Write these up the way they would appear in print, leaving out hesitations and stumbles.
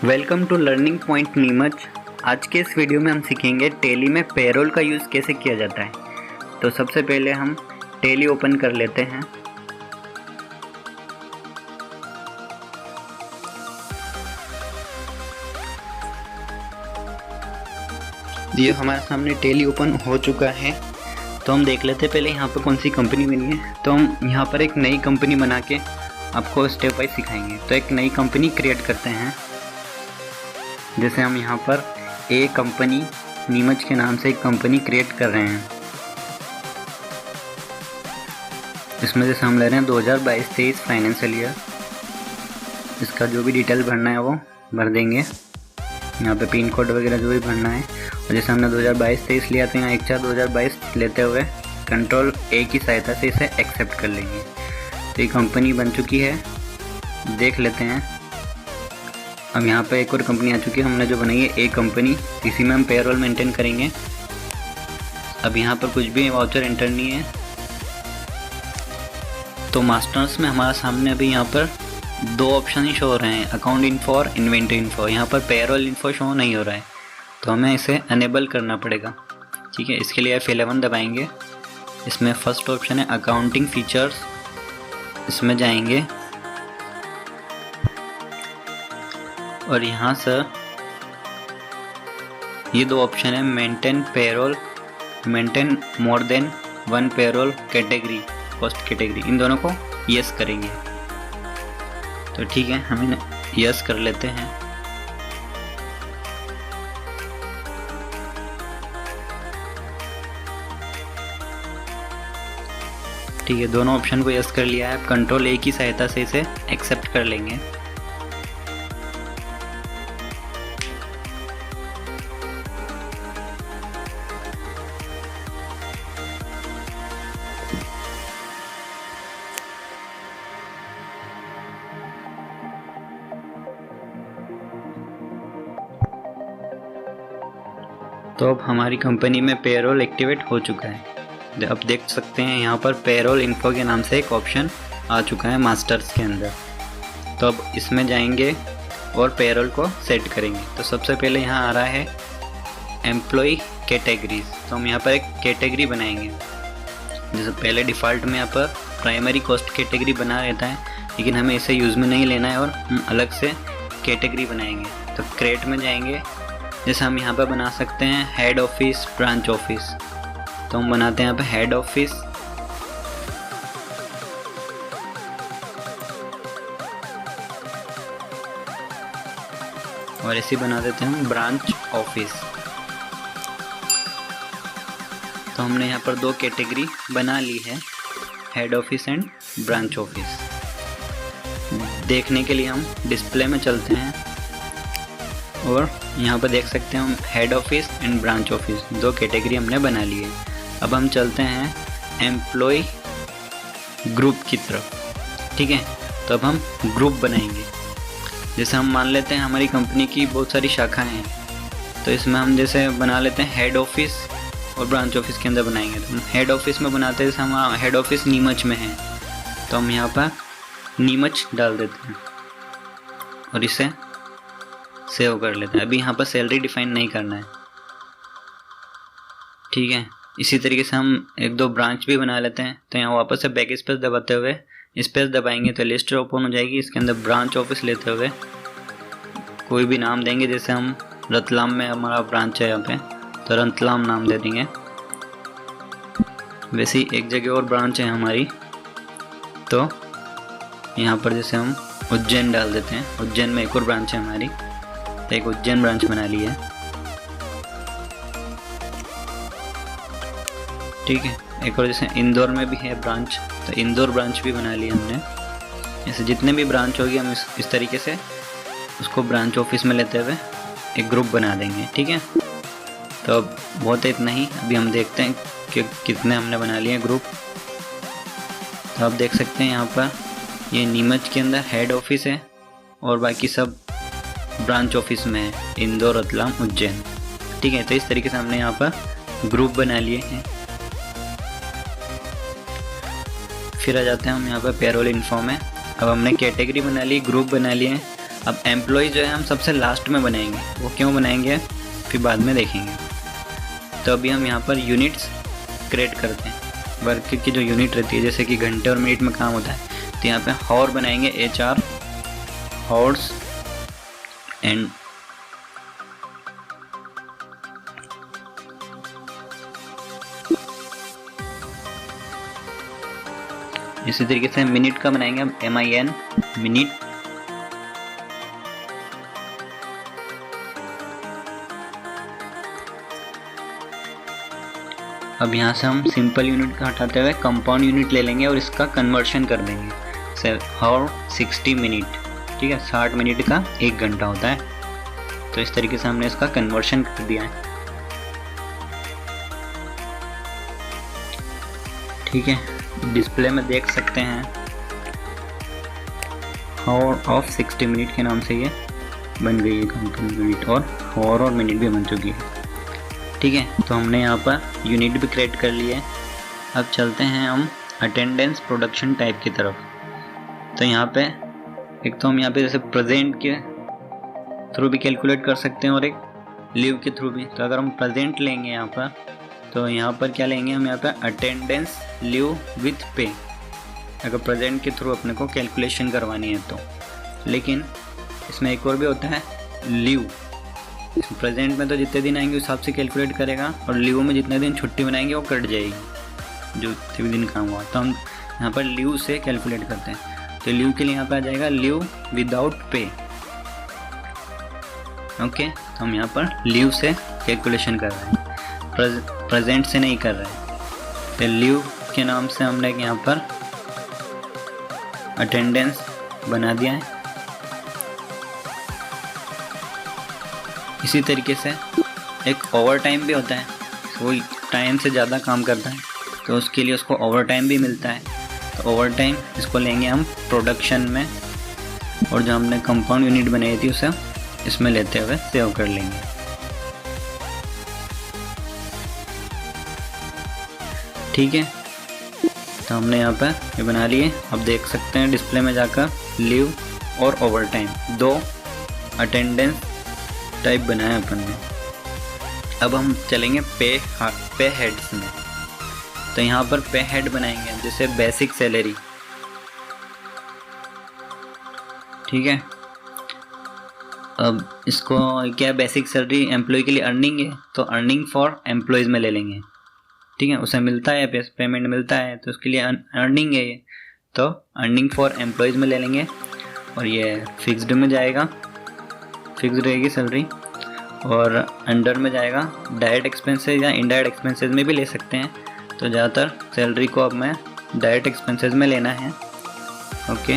Welcome to learning point Neemuch. आज के इस वीडियो में हम सीखेंगे टैली में पेरोल का यूज़ कैसे किया जाता है। तो सबसे पहले हम टैली ओपन कर लेते हैं। ये हमारे सामने टैली ओपन हो चुका है। तो हम देख लेते हैं पहले यहाँ पर कौन सी कंपनी बनी है। तो हम यहाँ पर एक नई कंपनी बना के आपको स्टेप वाइज सिखाएंगे। तो एक नई कंपनी क्रिएट करते हैं। जैसे हम यहाँ पर ए कंपनी नीमच के नाम से एक कंपनी क्रिएट कर रहे हैं। इसमें जैसे हम ले रहे हैं 2022-23 फाइनेंशियल ईयर। इसका जो भी डिटेल भरना है वो भर देंगे। यहाँ पे पिन कोड वगैरह जो भी भरना है। और जैसे हमने 2022-23 लिया तो यहाँ 1/4/2022 लेते हुए कंट्रोल ए की सहायता से इसे एक्सेप्ट कर लेंगे। तो ये कंपनी बन चुकी है, देख लेते हैं। अब यहाँ पे एक और कंपनी आ चुकी है, हमने जो बनाई है ए कंपनी, इसी में हम पेरोल मेंटेन करेंगे। अब यहाँ पर कुछ भी वाउचर एंटर नहीं है। तो मास्टर्स में हमारा सामने अभी यहाँ पर दो ऑप्शन ही शो हो रहे हैं, अकाउंट इन्फो और इन्वेंटरी इन्फो। यहाँ पर पेरोल इन्फो शो नहीं हो रहा है, तो हमें इसे अनेबल करना पड़ेगा। ठीक है, इसके लिए F11 दबाएंगे। इसमें फर्स्ट ऑप्शन है अकाउंटिंग फीचर्स, इसमें जाएंगे और यहाँ से ये दो ऑप्शन है maintain payroll, maintain more than 1 payroll category, cost category, इन दोनों को यस करेंगे। तो ठीक है, हम यस कर लेते हैं। ठीक है, दोनों ऑप्शन को यस कर लिया है। अब कंट्रोल ए की सहायता से इसे एक्सेप्ट कर लेंगे। तो अब हमारी कंपनी में पेरोल एक्टिवेट हो चुका है। अब देख सकते हैं यहाँ पर पेरोल इन्फो के नाम से एक ऑप्शन आ चुका है मास्टर्स के अंदर। तो अब इसमें जाएंगे और पेरोल को सेट करेंगे। तो सबसे पहले यहाँ आ रहा है एम्प्लॉय कैटेगरीज। तो हम यहाँ पर एक कैटेगरी बनाएंगे। जैसे पहले डिफ़ॉल्ट में यहाँ पर प्राइमरी कॉस्ट कैटेगरी बना रहता है, लेकिन हमें इसे यूज़ में नहीं लेना है और हम अलग से कैटेगरी बनाएंगे। तो क्रिएट में जाएंगे। जैसे हम यहाँ पर बना सकते हैं हेड ऑफिस, ब्रांच ऑफिस। तो हम बनाते हैं यहाँ पे हेड ऑफिस। और ऐसे बना देते हैं हम ब्रांच ऑफिस। तो हमने यहाँ पर दो कैटेगरी बना ली है, head office and branch office. देखने के लिए हम डिस्प्ले में चलते हैं और यहाँ पर देख सकते हैं हम head office and branch office दो कैटेगरी हमने बना ली है। अब हम चलते हैं एम्प्लॉय ग्रुप की तरफ। ठीक है, तो अब हम ग्रुप बनाएंगे। जैसे हम मान लेते हैं हमारी कंपनी की बहुत सारी शाखाएं हैं, तो इसमें हम जैसे बना लेते हैं हेड ऑफिस और ब्रांच ऑफिस के अंदर बनाएंगे। तो हम हेड ऑफिस में बनाते हैं, जैसे हम हेड ऑफिस नीमच में है तो हम यहाँ पर नीमच डाल देते हैं और इसे सेव कर लेते हैं। अभी यहाँ पर सैलरी डिफाइन नहीं करना है। ठीक है, इसी तरीके से हम एक दो ब्रांच भी बना लेते हैं। तो यहाँ वापस से बैक स्पेस दबाते हुए स्पेस दबाएंगे तो लिस्ट ओपन हो जाएगी। इसके अंदर ब्रांच ऑफिस लेते हुए कोई भी नाम देंगे। जैसे हम रतलाम में हमारा ब्रांच है यहाँ पे, तो रतलाम नाम दे देंगे। वैसे ही एक जगह और ब्रांच है हमारी, तो यहाँ पर जैसे हम उज्जैन डाल देते हैं। उज्जैन में एक और ब्रांच है हमारी, एक उज्जैन ब्रांच बना ली है। ठीक है, एक और जैसे इंदौर में भी है ब्रांच, तो इंदौर ब्रांच भी बना ली हमने। ऐसे जितने भी ब्रांच होगी हम इस तरीके से उसको ब्रांच ऑफिस में लेते हुए एक ग्रुप बना देंगे। ठीक है, तो अब बहुत है इतना ही। अभी हम देखते हैं कि कितने हमने बना लिए ग्रुप। तो आप देख सकते हैं यहाँ पर ये नीमच के अंदर हेड ऑफिस है और बाकी सब ब्रांच ऑफिस में है, इंदौर, रतलाम, उज्जैन। ठीक है, तो इस तरीके से हमने यहाँ पर ग्रुप बना लिए हैं। फिर आ जाते हैं हम यहाँ पर पेरोल इन्फो में। अब हमने कैटेगरी बना ली, ग्रुप बना लिए हैं। अब एम्प्लॉय जो है हम सबसे लास्ट में बनाएंगे, वो क्यों बनाएंगे फिर बाद में देखेंगे। तो अभी हम यहाँ पर यूनिट्स क्रिएट करते हैं। वर्क की जो यूनिट रहती है, जैसे कि घंटे और मिनट में काम होता है, तो यहाँ पे हॉर बनाएंगे, HR हॉर्स एंड इसी तरीके से मिनट का बनाएंगे हम, MIN मिनट। अब यहाँ से हम सिंपल यूनिट का हटाते हुए कंपाउंड यूनिट ले लेंगे और इसका कन्वर्शन कर देंगे। हॉर 60 मिनट, ठीक है, 60 मिनट का 1 घंटा होता है। तो इस तरीके से हमने इसका कन्वर्शन कर दिया है, ठीक है। डिस्प्ले में देख सकते हैं हॉर ऑफ 60 मिनट के नाम से ये बन गई है कंपाउंड यूनिट, और हॉर और मिनट भी बन चुकी है, ठीक है। तो हमने यहाँ पर यूनिट भी क्रिएट कर ली है। अब चलते हैं हम अटेंडेंस प्रोडक्शन टाइप की तरफ। तो यहाँ पे एक तो हम यहाँ पे जैसे प्रेजेंट के थ्रू भी कैलकुलेट कर सकते हैं और एक लीव के थ्रू भी। तो अगर हम प्रेजेंट लेंगे यहाँ पर, तो यहाँ पर क्या लेंगे हम, यहाँ पर अटेंडेंस लीव विथ पे, अगर प्रेजेंट के थ्रू अपने को कैलकुलेशन करवानी है तो। लेकिन इसमें एक और भी होता है लीव। प्रेजेंट में तो जितने दिन आएंगे उस हिसाब से कैलकुलेट करेगा, और लीव में जितने दिन छुट्टी बनाएंगे वो कट जाएगी जो जितने दिन काम हुआ। तो हम यहाँ पर लीव से कैलकुलेट करते हैं। तो लीव के लिए यहाँ पर आ जाएगा लीव विदाउट पे, ओके। तो हम यहाँ पर लीव से कैलकुलेशन कर रहे हैं, प्रेजेंट से नहीं कर रहे हैं। तो लीव के नाम से हमने यहाँ पर अटेंडेंस बना दिया है। इसी तरीके से एक ओवर टाइम भी होता है, वो टाइम से ज़्यादा काम करता है तो उसके लिए उसको ओवर टाइम भी मिलता है। तो ओवर टाइम इसको लेंगे हम प्रोडक्शन में, और जो हमने कंपाउंड यूनिट बनाई थी उसे इसमें लेते हुए सेव कर लेंगे, ठीक है। तो हमने यहाँ पर ये बना लिए। अब देख सकते हैं डिस्प्ले में जाकर लीव और ओवर टाइम दो अटेंडेंस टाइप बनाया अपन ने। अब हम चलेंगे पे हेड्स में। तो यहाँ पर पे हेड बनाएंगे, जैसे बेसिक सैलरी, ठीक है। अब इसको क्या, बेसिक सैलरी एम्प्लॉय के लिए अर्निंग है, तो अर्निंग फॉर एम्प्लॉयज़ में ले लेंगे, ठीक है। उसे मिलता है पेमेंट मिलता है तो उसके लिए अर्निंग है ये, तो अर्निंग फॉर एम्प्लॉयज़ में ले लेंगे। और ये फिक्स्ड में जाएगा, फिक्स रहेगी सैलरी, और अंडर में जाएगा डायरेक्ट एक्सपेंसेस या इनडायरेक्ट एक्सपेंसेस में भी ले सकते हैं। तो ज़्यादातर सैलरी को अब मैं डायरेक्ट एक्सपेंसेस में लेना है, ओके।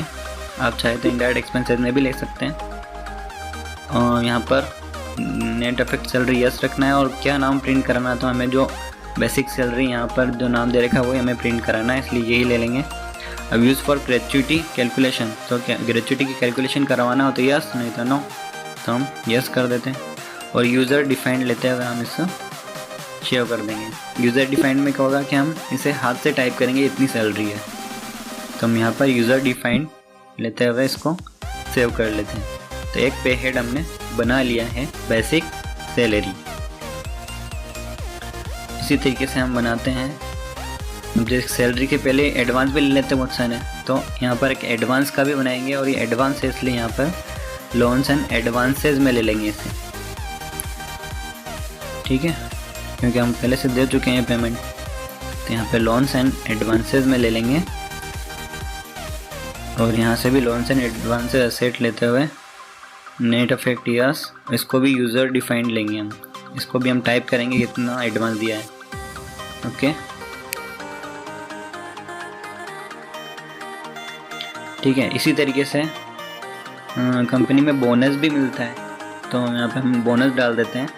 आप चाहे तो इनडायरेक्ट एक्सपेंसेस में भी ले सकते हैं। और यहाँ पर नेट इफेक्ट सैलरी यस रखना है, और क्या नाम प्रिंट कराना है, तो हमें जो बेसिक सैलरी यहाँ पर जो नाम दे रखा है वही हमें प्रिंट कराना है, इसलिए यही ले लेंगे। अब यूज़ फॉर ग्रेचुइटी कैलकुलेशन, तो क्या ग्रेचुइटी की कैलकुलेशन करवाना हो तो यस, नहीं तो नो, तो हम यस कर देते हैं। और यूज़र डिफाइंड लेते हुए हम इसे शेयर कर देंगे। यूज़र डिफाइंड में क्या होगा कि हम इसे हाथ से टाइप करेंगे, इतनी सैलरी है, तो हम यहाँ पर यूज़र डिफाइंड लेते हुए इसको सेव कर लेते हैं। तो एक पे हेड हमने बना लिया है, बेसिक सैलरी। इसी तरीके से हम बनाते हैं, जैसे सैलरी के पहले एडवांस भी ले लेते हैं बहुत सारे, तो यहाँ पर एक एडवांस का भी बनाएंगे। और ये एडवांस है इसलिए यहाँ पर लोन्स एंड एडवांसेस में ले लेंगे इसे, ठीक है, क्योंकि हम पहले से दे चुके हैं पेमेंट। तो यहाँ पे लोन्स एंड एडवांसेस में ले लेंगे, और यहाँ से भी लोन्स एंड एडवांसेस एसेट लेते हुए नेट इफेक्ट यस, इसको भी यूज़र डिफाइंड लेंगे हम, इसको भी हम टाइप करेंगे कितना एडवांस दिया है, ओके, ठीक है। इसी तरीके से कंपनी में बोनस भी मिलता है, तो यहाँ पे हम बोनस डाल देते हैं।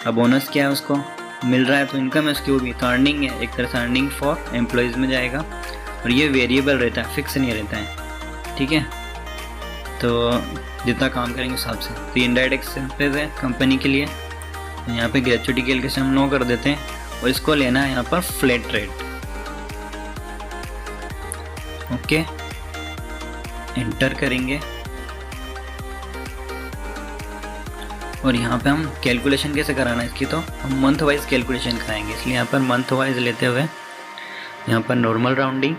अब बोनस क्या है, उसको मिल रहा है तो इनकम है उसकी, वो भी तो अर्निंग है, एक तरह से अर्निंग फॉर एम्प्लॉयज़ में जाएगा। और ये वेरिएबल रहता है, फिक्स नहीं रहता है, ठीक है। तो जितना काम करेंगे उस हिसाब से। तो इनडायरेक्ट एक्सपेंसेस है कंपनी के लिए, तो यहाँ पे ग्रेचुइटी कैलकुलेशन हम नो कर देते हैं, और इसको लेना है यहाँ पर फ्लैट रेट, ओके। एंटर करेंगे और यहाँ पे हम कैलकुलेशन कैसे कराना है इसकी, तो हम मंथ वाइज कैलकुलेशन कराएंगे, इसलिए यहाँ पर मंथ वाइज लेते हुए यहाँ पर नॉर्मल राउंडिंग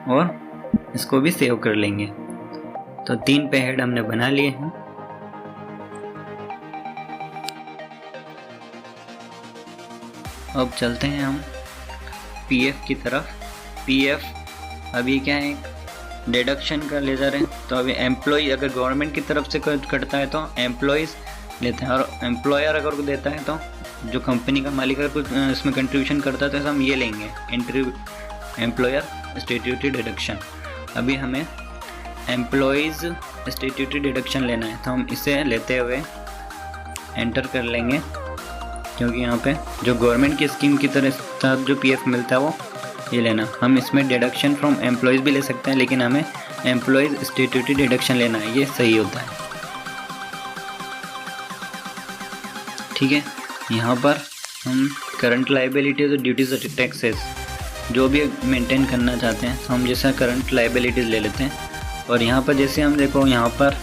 और इसको भी सेव कर लेंगे। तो 3 पे हेड हमने बना लिए हैं। अब चलते हैं हम पीएफ की तरफ। पीएफ अभी क्या है, डिडक्शन का लेजर है, तो अभी एम्प्लॉय अगर गवर्नमेंट की तरफ से कटता है तो एम्प्लॉयज़ लेते हैं, और एम्प्लॉयर अगर को देता है तो जो कंपनी का मालिक अगर कुछ इसमें कंट्रीब्यूशन करता है तो हम ये लेंगे एम्प्लॉयर स्टैट्यूटरी डिडक्शन। अभी हमें एम्प्लॉयज़ स्टैट्यूटरी डिडक्शन लेना है, तो हम इसे लेते हुए एंटर कर लेंगे, क्योंकि यहाँ पे जो गवर्नमेंट की स्कीम की तरह जो पीएफ मिलता है वो ये लेना। हम इसमें डिडक्शन फ्रॉम एम्प्लॉयज़ भी ले सकते हैं, लेकिन हमें एम्प्लॉयज़ स्टैट्यूटरी डिडक्शन लेना है, ये सही होता है। ठीक है, यहाँ पर हम करंट लाइबिलिटीज़ और ड्यूटीज टैक्सेस जो भी मेंटेन करना चाहते हैं, तो हम जैसा करंट लाइबिलिटीज़ ले लेते हैं। और यहाँ पर जैसे हम देखो यहाँ पर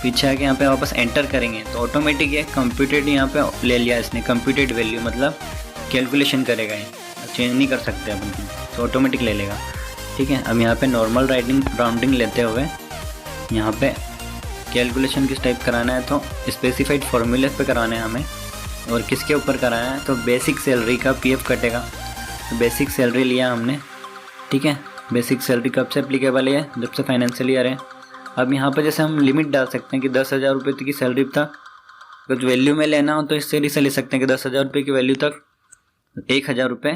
पीछे आके यहाँ पे वापस एंटर करेंगे तो ऑटोमेटिक ये कंप्यूटेड यहाँ पे ले लिया इसने, कंप्यूटेड वैल्यू मतलब कैलकुलेशन करेगा, ये चेंज नहीं कर सकते अपन, तो ऑटोमेटिक ले लेगा। ठीक है, अब यहाँ पे नॉर्मल राउंडिंग लेते हुए यहाँ पे कैलकुलेशन किस टाइप कराना है, तो स्पेसिफाइड फार्मूले पे कराना है हमें। और किसके ऊपर कराना है, तो बेसिक सैलरी का पीएफ कटेगा। तो बेसिक सैलरी लिया हमने। ठीक है, बेसिक सैलरी कब से एप्लीकेबल है, जब से फाइनेंशियल ईयर है। अब यहाँ पर जैसे हम लिमिट डाल सकते हैं कि 10,000 रुपये की सैलरी तक कुछ वैल्यू में लेना हो तो इस सैलरी से ले सकते हैं कि 10,000 रुपये की वैल्यू तक 1,000 रुपये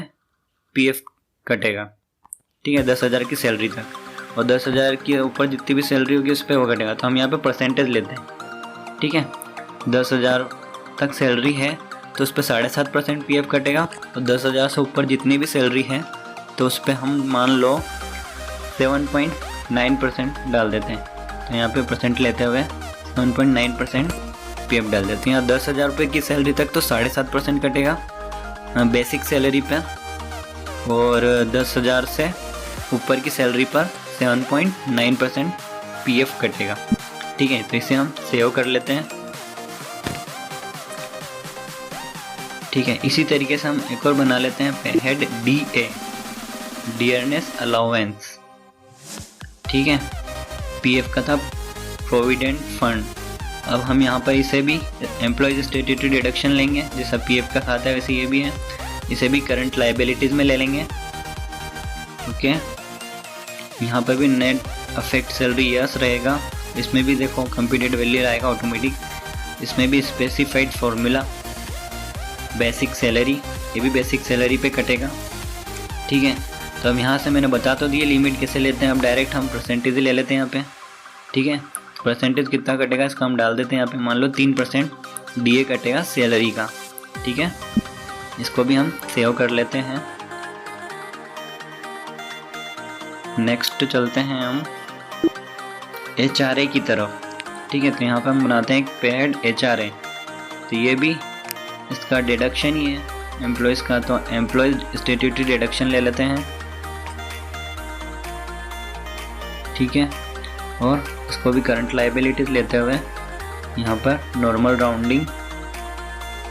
पीएफ कटेगा। ठीक है, 10,000 की सैलरी तक, और 10,000 के ऊपर जितनी भी सैलरी होगी उस पर वो कटेगा। तो हम यहाँ पे परसेंटेज लेते हैं। ठीक है, 10,000 तक सैलरी है तो उस पर 7.5% पीएफ कटेगा, और 10,000 से ऊपर जितनी भी सैलरी है तो उस पर हम मान लो 7.9% डाल देते हैं। तो यहाँ पे परसेंट लेते हुए 7.9% पीएफ डाल देते हैं। 10,000 रुपये की सैलरी तक तो 7.5% कटेगा बेसिक सैलरी पर, और 10,000 से ऊपर की सैलरी पर 7.9% पीएफ कटेगा। ठीक है, तो इसे हम सेव कर लेते हैं। ठीक है, इसी तरीके से हम एक और बना लेते हैं पे हेड डीए, डियरनेस अलाउंस। ठीक है, पीएफ का था प्रोविडेंट फंड। अब हम यहाँ पर इसे भी एम्प्लॉयज स्टैट्यूटरी डिडक्शन लेंगे, जैसा पीएफ का खाता है वैसे ये भी है, इसे भी करंट लाइबिलिटीज़ में ले लेंगे। ओके, यहाँ पर भी नेट अफेक्ट सैलरी यस रहेगा, इसमें भी देखो कंप्यूटेड वैल्यू आएगा ऑटोमेटिक। इसमें भी स्पेसिफाइड फार्मूला बेसिक सैलरी, ये भी बेसिक सैलरी पे कटेगा। ठीक है, तो अब यहाँ से मैंने बता तो दिए लिमिट कैसे लेते हैं। अब डायरेक्ट हम परसेंटेज ले लेते हैं यहाँ पे। ठीक है, परसेंटेज कितना कटेगा इसका हम डाल देते हैं यहाँ पे, मान लो 3% डीए कटेगा सैलरी का। ठीक है, इसको भी हम सेव कर लेते हैं। नेक्स्ट चलते हैं हम HRA की तरफ। ठीक है, तो यहाँ पे हम बनाते हैं एक पेड HRA, तो ये भी इसका डिडक्शन ही है एम्प्लॉयज़ का, तो एम्प्लॉयज स्टैट्यूटरी डिडक्शन ले लेते हैं। ठीक है, और इसको भी करंट लाइबिलिटीज़ लेते हुए यहाँ पर नॉर्मल राउंडिंग।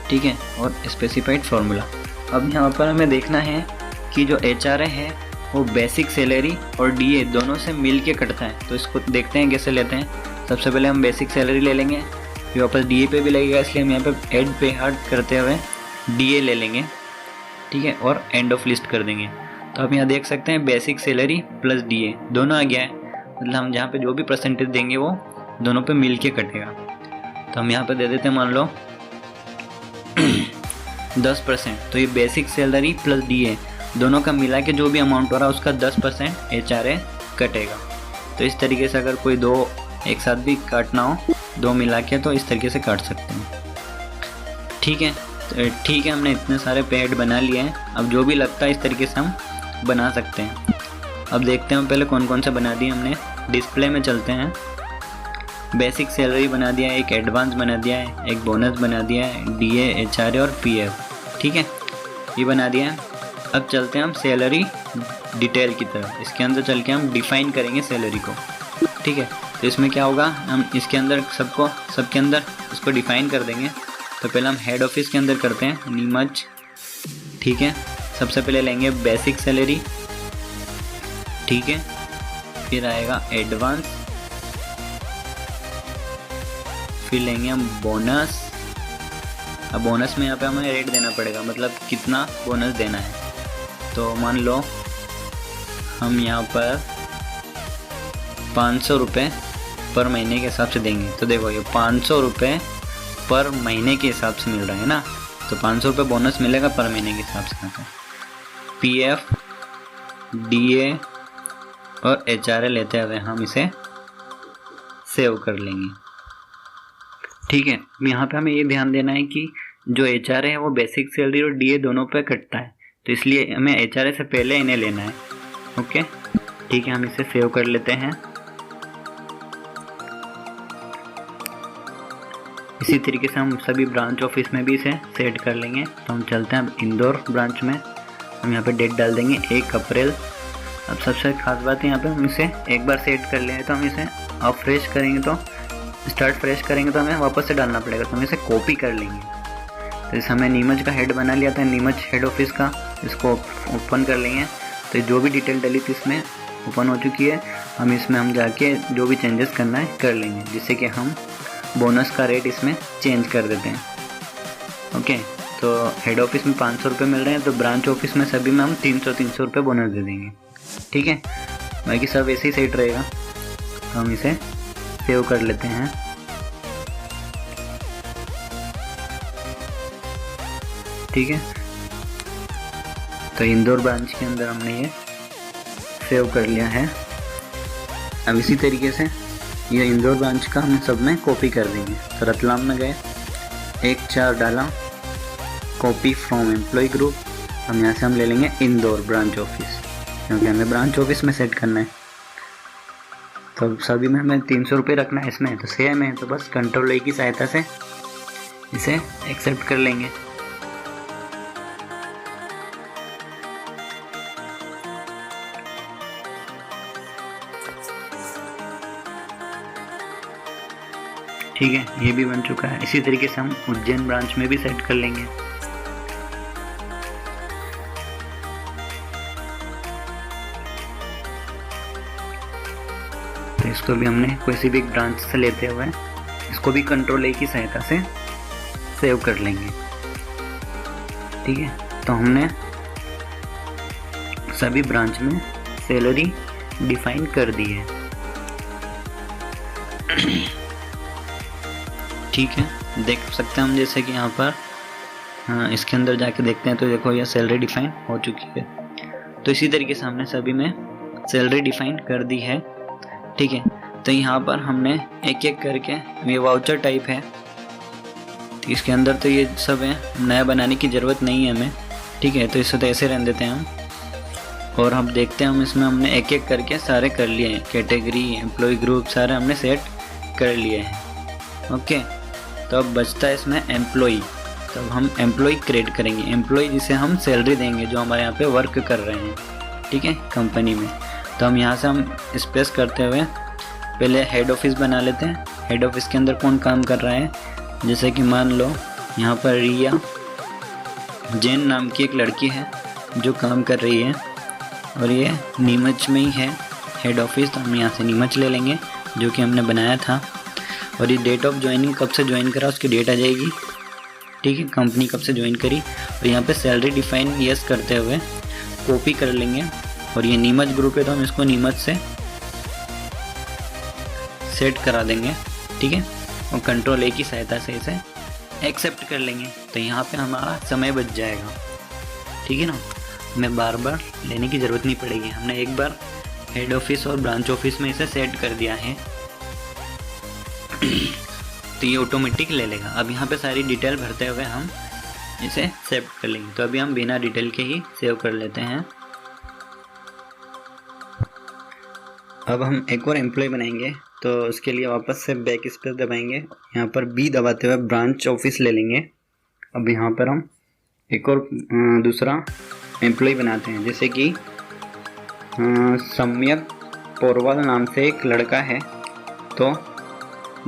ठीक है, और स्पेसिफाइड फार्मूला। अब यहाँ पर हमें देखना है कि जो HRA है वो बेसिक सैलरी और डीए दोनों से मिल के कटता है, तो इसको देखते हैं कैसे लेते हैं। सबसे पहले हम बेसिक सैलरी ले लेंगे, फिर वापस डीए पे भी लगेगा, इसलिए हम यहाँ पे एड पे हार्ड करते हुए डीए ले लेंगे। ठीक है, और एंड ऑफ लिस्ट कर देंगे। तो आप यहाँ देख सकते हैं बेसिक सैलरी प्लस डीए दोनों आ गया है, मतलब हम जहाँ पे जो भी परसेंटेज देंगे वो दोनों पे मिल के कटेगा। तो हम यहाँ पे दे देते हैं मान लो 10%, तो ये बेसिक सैलरी प्लस डीए दोनों का मिला के जो भी अमाउंट हो रहा है उसका 10% HRA कटेगा। तो इस तरीके से अगर कोई दो एक साथ भी काटना हो, दो मिला के, तो इस तरीके से काट सकते हैं। ठीक है, तो ठीक है, हमने इतने सारे पेड बना लिए हैं। अब जो भी लगता है इस तरीके से हम बना सकते हैं। अब देखते हैं पहले कौन कौन से बना दिए हमने। डिस्प्ले में चलते हैं। बेसिक सैलरी बना दिया है, एक एडवांस बना दिया है, एक बोनस बना दिया है, डीए, HRA और पीएफ। ठीक है, ये बना दिया है। अब चलते हैं हम सैलरी डिटेल की तरफ। इसके अंदर चल के हम डिफाइन करेंगे सैलरी को। ठीक है, तो इसमें क्या होगा, हम इसके अंदर सबके अंदर इसको डिफाइन कर देंगे। तो पहले हम हेड ऑफिस के अंदर करते हैं नीमच, ठीक है। सबसे पहले लेंगे बेसिक सैलरी, ठीक है। फिर आएगा एडवांस, फिर लेंगे हम बोनस। अब बोनस में यहाँ पे हमें रेट देना पड़ेगा, मतलब कितना बोनस देना है। तो मान लो हम यहाँ पर 500 रुपये पर महीने के हिसाब से देंगे। तो देखो ये 500 रुपये पर महीने के हिसाब से मिल रहा है ना, तो 500 रुपये बोनस मिलेगा पर महीने के हिसाब से। तो पीएफ, डीए और एचआरए लेते हुए हम इसे सेव कर लेंगे, ठीक है। यहाँ पे हमें ये ध्यान देना है कि जो एचआरए है वो बेसिक सैलरी और डीए दोनों पे कटता है, तो इसलिए हमें एचआरए से पहले इन्हें लेना है, ओके, ठीक है। हम इसे सेव कर लेते हैं। इसी तरीके से हम सभी ब्रांच ऑफिस में भी इसे सेट कर लेंगे। तो हम चलते हैं अब इंदौर ब्रांच में। हम यहाँ पे डेट डाल देंगे 1 अप्रैल। अब सबसे खास बात है यहाँ पे हम इसे एक बार सेट कर लें, तो हम इसे अब फ्रेश करेंगे, तो स्टार्ट फ्रेश करेंगे तो हमें वापस से डालना पड़ेगा। तो हम इसे कॉपी कर लेंगे। तो इस हमें नीमच का हेड बना लिया था, नीमच हेड ऑफिस का, इसको ओपन कर लेंगे। तो जो भी डिटेल डली थी इसमें ओपन हो चुकी है। हम इसमें हम जाके जो भी चेंजेस करना है कर लेंगे, जिससे कि हम बोनस का रेट इसमें चेंज कर देते हैं, ओके। तो हेड ऑफिस में 500 रुपये मिल रहे हैं, तो ब्रांच ऑफिस में सभी में हम 300 रुपये बोनस दे देंगे, ठीक है। बाकी सब ऐसे ही सेट रहेगा। तो हम इसे सेव कर लेते हैं, ठीक है। तो इंदौर ब्रांच के अंदर हमने ये सेव कर लिया है। अब इसी तरीके से ये इंदौर ब्रांच का हम सब में कॉपी कर देंगे। तो रतलाम में गए, 1/4 डाला, कॉपी फ्रॉम एम्प्लॉय ग्रुप। हम यहाँ से हम ले लेंगे इंदौर ब्रांच ऑफिस, क्योंकि हमें ब्रांच ऑफिस में सेट करना है। तो सभी में हमें 300 रुपये रखना है इसमें, तो सेम है। तो बस कंट्रोल A की सहायता से इसे एक्सेप्ट कर लेंगे। ठीक है, ये भी बन चुका है। इसी तरीके से हम उज्जैन ब्रांच में भी सेट कर लेंगे। तो इसको भी हमने किसी भी ब्रांच से लेते हुए इसको भी कंट्रोल A की सहायता से सेव कर लेंगे, ठीक है। तो हमने सभी ब्रांच में सैलरी डिफाइन कर दी है, ठीक है। देख सकते हैं हम, जैसे कि यहाँ पर इसके अंदर जाके देखते हैं तो देखो यह सैलरी डिफाइन हो चुकी है। तो इसी तरीके से हमने सभी में सैलरी डिफाइन कर दी है, ठीक है। तो यहाँ पर हमने एक एक करके, ये वाउचर टाइप है, तो इसके अंदर तो ये सब है, नया बनाने की ज़रूरत नहीं है हमें, ठीक है। तो इसे तो ऐसे रहने देते हैं हम। और हम देखते हैं, हम इसमें हमने एक एक करके सारे कर लिए हैं, कैटेगरी, एम्प्लॉय ग्रुप सारे हमने सेट कर लिए हैं, ओके। तो अब बचता है इसमें एम्प्लॉय। तो अब हम एम्प्लॉय क्रिएट करेंगे, एम्प्लॉय जिसे हम सैलरी देंगे, जो हमारे यहाँ पे वर्क कर रहे हैं, ठीक है, कंपनी में। तो हम यहाँ से हम स्पेस करते हुए पहले हेड ऑफिस बना लेते हैं। हेड ऑफिस के अंदर कौन काम कर रहा है, जैसे कि मान लो यहाँ पर रिया जैन नाम की एक लड़की है जो काम कर रही है, और ये नीमच में ही है हेड ऑफिस। तो हम यहाँ से नीमच ले लेंगे, जो कि हमने बनाया था। और ये डेट ऑफ ज्वाइनिंग, कब से ज्वाइन करा उसकी डेट आ जाएगी, ठीक है, कंपनी कब से ज्वाइन करी। और यहाँ पे सैलरी डिफाइन यस करते हुए कॉपी कर लेंगे। और ये नीमच ग्रुप है, तो हम इसको नीमच से सेट करा देंगे, ठीक है। और कंट्रोल A की सहायता से इसे एक्सेप्ट कर लेंगे। तो यहाँ पे हमारा समय बच जाएगा, ठीक है ना। हमें बार बार लेने की ज़रूरत नहीं पड़ेगी, हमने एक बार हेड ऑफिस और ब्रांच ऑफिस में इसे सेट कर दिया है, तो ये ऑटोमेटिक ले लेगा। अब यहाँ पे सारी डिटेल भरते हुए हम इसे सेव कर लेंगे। तो अभी हम बिना डिटेल के ही सेव कर लेते हैं। अब हम एक और एम्प्लॉय बनाएंगे, तो उसके लिए वापस से बैक स्पेस दबाएंगे, यहाँ पर B दबाते हुए ब्रांच ऑफिस ले लेंगे। अब यहाँ पर हम एक और दूसरा एम्प्लॉय बनाते हैं, जैसे कि सम्यक पोरवाल नाम से एक लड़का है, तो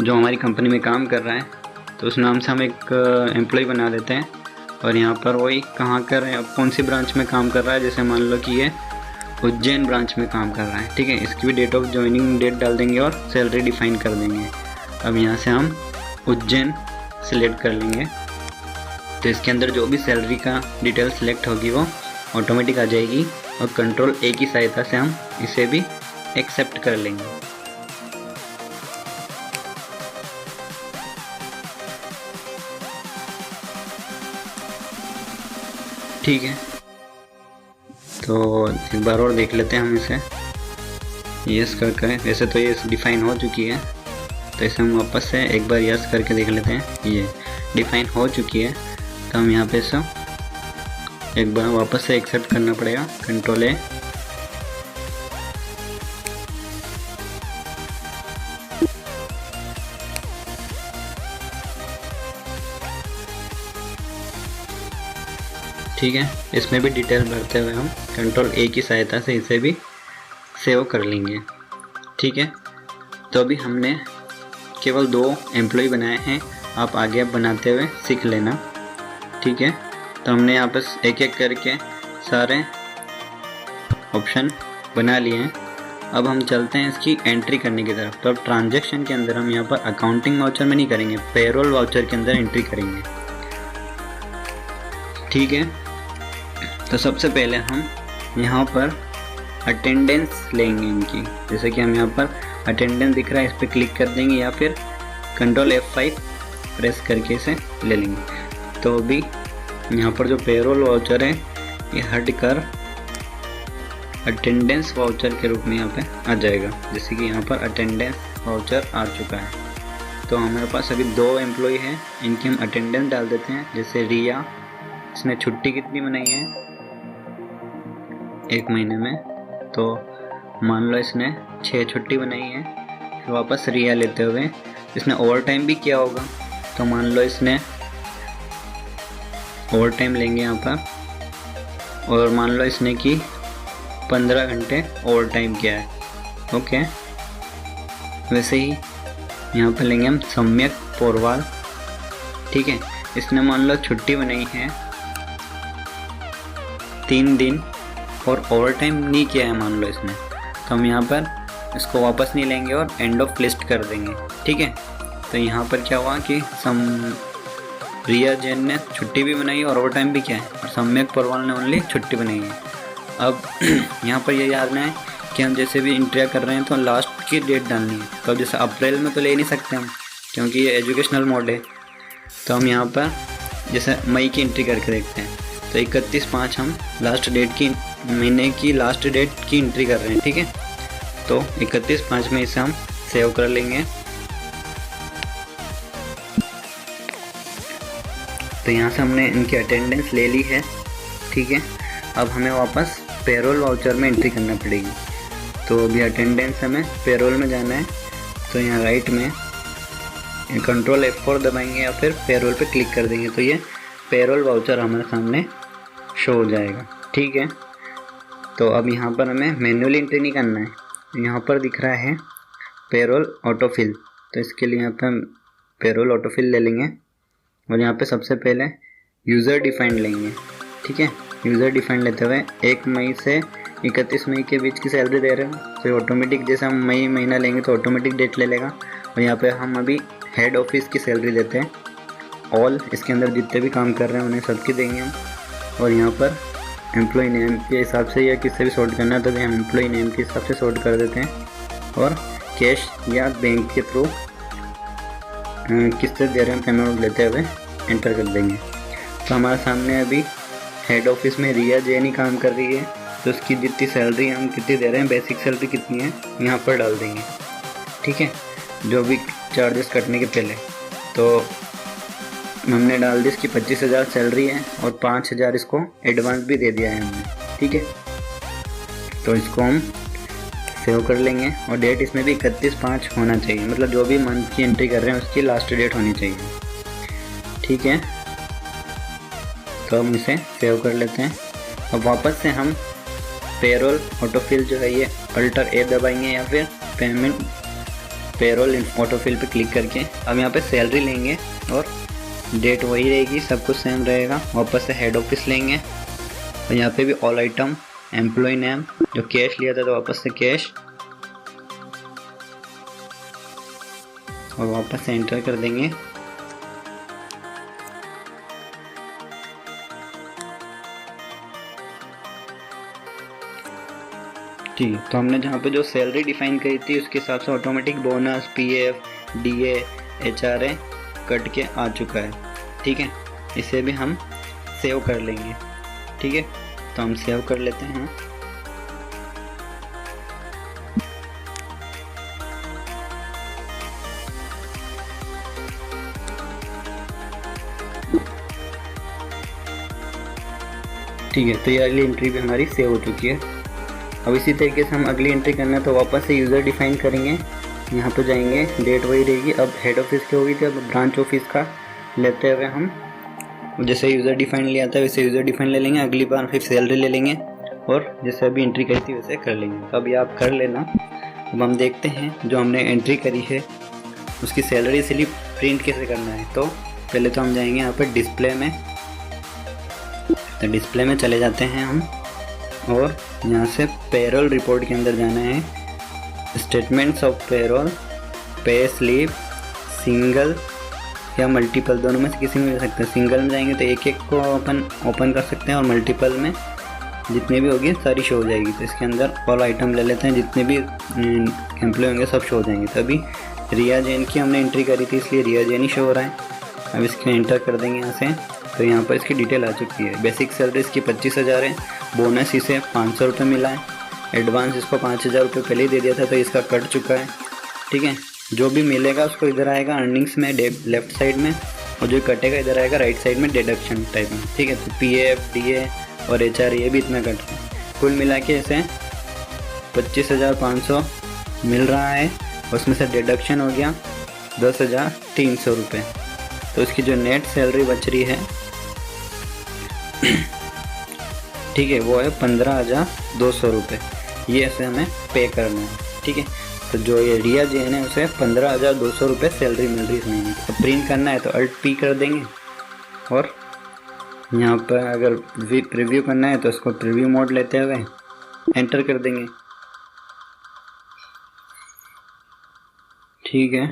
जो हमारी कंपनी में काम कर रहा है तो उस नाम से हम एक एम्प्लॉय बना देते हैं और यहाँ पर वही कहाँ कर रहे हैं, कौन सी ब्रांच में काम कर रहा है। जैसे मान लो कि ये उज्जैन ब्रांच में काम कर रहा है, ठीक है। इसकी भी डेट ऑफ ज्वाइनिंग डेट डाल देंगे और सैलरी डिफाइन कर देंगे। अब यहाँ से हम उज्जैन सिलेक्ट कर लेंगे तो इसके अंदर जो भी सैलरी का डिटेल सिलेक्ट होगी वो ऑटोमेटिक आ जाएगी और कंट्रोल ए की सहायता से हम इसे भी एक्सेप्ट कर लेंगे। ठीक है, तो एक बार और देख लेते हैं हम इसे। यस करके वैसे तो ये डिफ़ाइन हो चुकी है, तो इसे हम वापस से एक बार यस करके देख लेते हैं। ये डिफ़ाइन हो चुकी है तो हम यहाँ पे इसे एक बार वापस से एक्सेप्ट करना पड़ेगा, कंट्रोल ए। ठीक है, इसमें भी डिटेल भरते हुए हम कंट्रोल ए की सहायता से इसे भी सेव कर लेंगे। ठीक है, तो अभी हमने केवल 2 एम्प्लॉय बनाए हैं, आप आगे बनाते हुए सीख लेना। ठीक है, तो हमने यहाँ पर एक एक करके सारे ऑप्शन बना लिए हैं। अब हम चलते हैं इसकी एंट्री करने की तरफ। तो अब ट्रांजैक्शन के अंदर हम यहाँ पर अकाउंटिंग वाउचर में नहीं करेंगे, पेरोल वाउचर के अंदर एंट्री करेंगे। ठीक है, तो सबसे पहले हम यहाँ पर अटेंडेंस लेंगे इनकी। जैसे कि हम यहाँ पर अटेंडेंस दिख रहा है, इस पर क्लिक कर देंगे या फिर कंट्रोल F5 प्रेस करके इसे ले लेंगे। तो अभी यहाँ पर जो पेरोल वाउचर है ये हट कर अटेंडेंस वाउचर के रूप में यहाँ पे आ जाएगा। जैसे कि यहाँ पर अटेंडेंस वाउचर आ चुका है। तो हमारे पास अभी 2 एम्प्लॉय हैं, इनकी हम अटेंडेंस डाल देते हैं। जैसे रिया, इसने छुट्टी कितनी बनाई है 1 महीने में, तो मान लो इसने 6 छुट्टी बनाई है। फिर वापस रिया लेते हुए इसने ओवर टाइम भी किया होगा, तो मान लो इसने ओवर टाइम लेंगे यहाँ पर, और मान लो इसने की 15 घंटे ओवर टाइम किया है। ओके, वैसे ही यहाँ पर लेंगे हम सम्यक पोरवाल। ठीक है, इसने मान लो छुट्टी बनाई है 3 दिन और ओवर टाइम नहीं किया है मान लो इसने, तो हम यहाँ पर इसको वापस नहीं लेंगे और एंड ऑफ लिस्ट कर देंगे। ठीक है, तो यहाँ पर क्या हुआ कि रिया जैन ने छुट्टी भी बनाई और ओवर टाइम भी किया है, और सम्यक पोरवाल ने ओनली छुट्टी बनाई है। अब यहाँ पर ये याद ना है कि हम जैसे भी इंट्रिया कर रहे हैं तो लास्ट की डेट डालनी है। तो अब जैसे अप्रैल में तो ले नहीं सकते हम, क्योंकि ये एजुकेशनल मोड है। तो हम यहाँ पर जैसे मई की एंट्री करके देखते हैं, तो 31/5 हम लास्ट डेट की, महीने की लास्ट डेट की एंट्री कर रहे हैं। ठीक है, तो 31/5 में इसे हम सेव कर लेंगे। तो यहाँ से हमने इनकी अटेंडेंस ले ली है। ठीक है, अब हमें वापस पेरोल वाउचर में एंट्री करना पड़ेगी। तो अभी अटेंडेंस हमें पेरोल में जाना है, तो यहाँ राइट में कंट्रोल F4 दबाएंगे या फिर पेरोल पे क्लिक कर देंगे, तो ये पेरोल वाउचर हमारे सामने शो हो जाएगा। ठीक है, तो अब यहाँ पर हमें मैन्युअली एंट्री नहीं करना है। यहाँ पर दिख रहा है पेरोल ऑटोफिल, तो इसके लिए यहाँ पे हम पेरोल ऑटोफिल ले लेंगे और यहाँ पे सबसे पहले यूज़र डिफाइंड लेंगे। ठीक है, यूज़र डिफाइंड लेते हुए 1 मई से 31 मई के बीच की सैलरी दे रहे हो, तो ऑटोमेटिक जैसे हम मई महीना लेंगे तो ऑटोमेटिक डेट ले लेगा। और यहाँ पे हम अभी हेड ऑफिस की सैलरी देते हैं, ऑल, इसके अंदर जितने भी काम कर रहे हैं उन्हें सबकी देंगे हम। और यहाँ पर एम्प्लॉय नेम के हिसाब से या किससे भी सॉर्ट करना है तो भी हम एम्प्लॉय नेम के हिसाब से सॉर्ट कर देते हैं, और कैश या बैंक के थ्रू किससे दे रहे हैं पेमेंट लेते हुए एंटर कर देंगे। तो हमारे सामने अभी हेड ऑफिस में रिया जैन ही काम कर रही है, तो उसकी जितनी सैलरी हम कितनी दे रहे हैं, बेसिक सैलरी कितनी है यहाँ पर डाल देंगे। ठीक है, जो भी चार्जेस कटने के पहले, तो हमने डाल दी इसकी 25,000 सैलरी है और 5,000 इसको एडवांस भी दे दिया है हमने। ठीक है, तो इसको हम सेव कर लेंगे और डेट इसमें भी 31/5 होना चाहिए, मतलब जो भी मंथ की एंट्री कर रहे हैं उसकी लास्ट डेट होनी चाहिए। ठीक है, तो हम इसे सेव कर लेते हैं। अब वापस से हम पेरोल ऑटोफिल जो है ये अल्टर ए दबाएंगे या फिर पेमेंट पेरोल ऑटोफिल पे क्लिक करके अब यहाँ पे सैलरी लेंगे और डेट वही रहेगी, सब कुछ सेम रहेगा। वापस से हेड ऑफिस लेंगे और यहाँ पे भी ऑल आइटम, एम्प्लॉय नेम, जो कैश लिया था तो वापस से कैश और वापस से एंटर कर देंगे। ठीक है, तो हमने जहाँ पे जो सैलरी डिफाइन करी थी उसके हिसाब से automatic bonus, PF, DA, HRA cut के आ चुका है। ठीक है, इसे भी हम सेव कर लेंगे। ठीक है, तो हम सेव कर लेते हैं। ठीक है, तो ये अगली एंट्री भी हमारी सेव हो चुकी है। अब इसी तरीके से हम अगली एंट्री करना है तो वापस से यूज़र डिफाइन करेंगे, यहाँ पर जाएंगे, डेट वही रहेगी। अब हेड ऑफिस की होगी थी, अब ब्रांच ऑफिस का लेते हुए हम जैसे यूज़र डिफाइन लिया था वैसे यूज़र डिफाइन ले लेंगे। अगली बार फिर सैलरी ले लेंगे और जैसे अभी एंट्री करी थी वैसे कर लेंगे। तो अब ये आप कर लेना। अब हम देखते हैं जो हमने एंट्री करी है उसकी सैलरी स्लिप प्रिंट कैसे करना है। तो पहले तो हम जाएंगे यहाँ पर डिस्प्ले में, तो डिस्प्ले में चले जाते हैं हम और यहाँ से पेरोल रिपोर्ट के अंदर जाना है। Statements of payroll, pay slip, single या मल्टीपल, दोनों में से किसी में ले सकते हैं। सिंगल में जाएंगे तो एक एक को ओपन कर सकते हैं और मल्टीपल में जितनी भी होगी सारी शो हो जाएगी। तो इसके अंदर ऑल आइटम ले लेते हैं, जितने भी एम्प्लॉय होंगे सब शो हो जाएंगे। तो अभी रिया जैन की हमने एंट्री करी थी इसलिए रिया जैन ही शो हो रहा है। अब इसको एंटर कर देंगे यहाँ से, तो यहाँ पर इसकी डिटेल आ चुकी है। बेसिक सैलरी इसकी 25,000 है, बोनस इसे 500 रुपये मिला है, एडवांस इसको 5,000 रुपये पहले ही दे दिया था तो इसका कट चुका है। ठीक है, जो भी मिलेगा उसको इधर आएगा अर्निंग्स में लेफ्ट साइड में, और जो कटेगा इधर आएगा राइट साइड में डिडक्शन टाइप में। ठीक है, तो पीएफ, डीए और एचआर ये भी इतना कट है। कुल मिला के इसे 25,500 मिल रहा है, उसमें से डिडक्शन हो गया 10,300 रुपये। तो इसकी जो नेट सैलरी बच रही है ठीक है वो है 15,200 रुपये। ये ऐसे हमें पे करना है। ठीक है, तो जो ये रिया जैन है उसे 15,200 रुपये सैलरी मिल रही है इस महीने की। तो प्रिंट करना है तो अल्ट पी कर देंगे और यहाँ पर अगर प्रीव्यू करना है तो इसको प्रीव्यू मोड लेते हुए एंटर कर देंगे। ठीक है,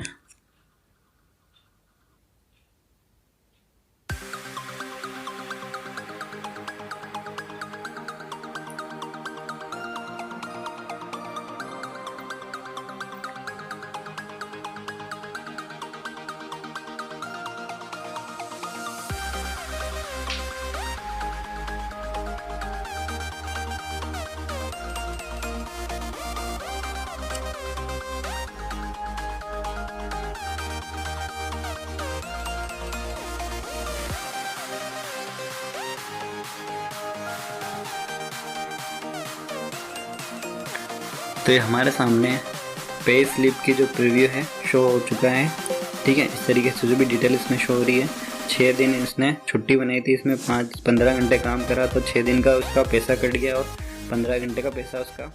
तो ये हमारे सामने पे स्लिप की जो प्रीव्यू है शो हो चुका है। ठीक है, इस तरीके से जो भी डिटेल इसमें शो हो रही है। 6 दिन इसने छुट्टी बनाई थी, इसमें 15 घंटे काम करा तो 6 दिन का उसका पैसा कट गया और 15 घंटे का पैसा उसका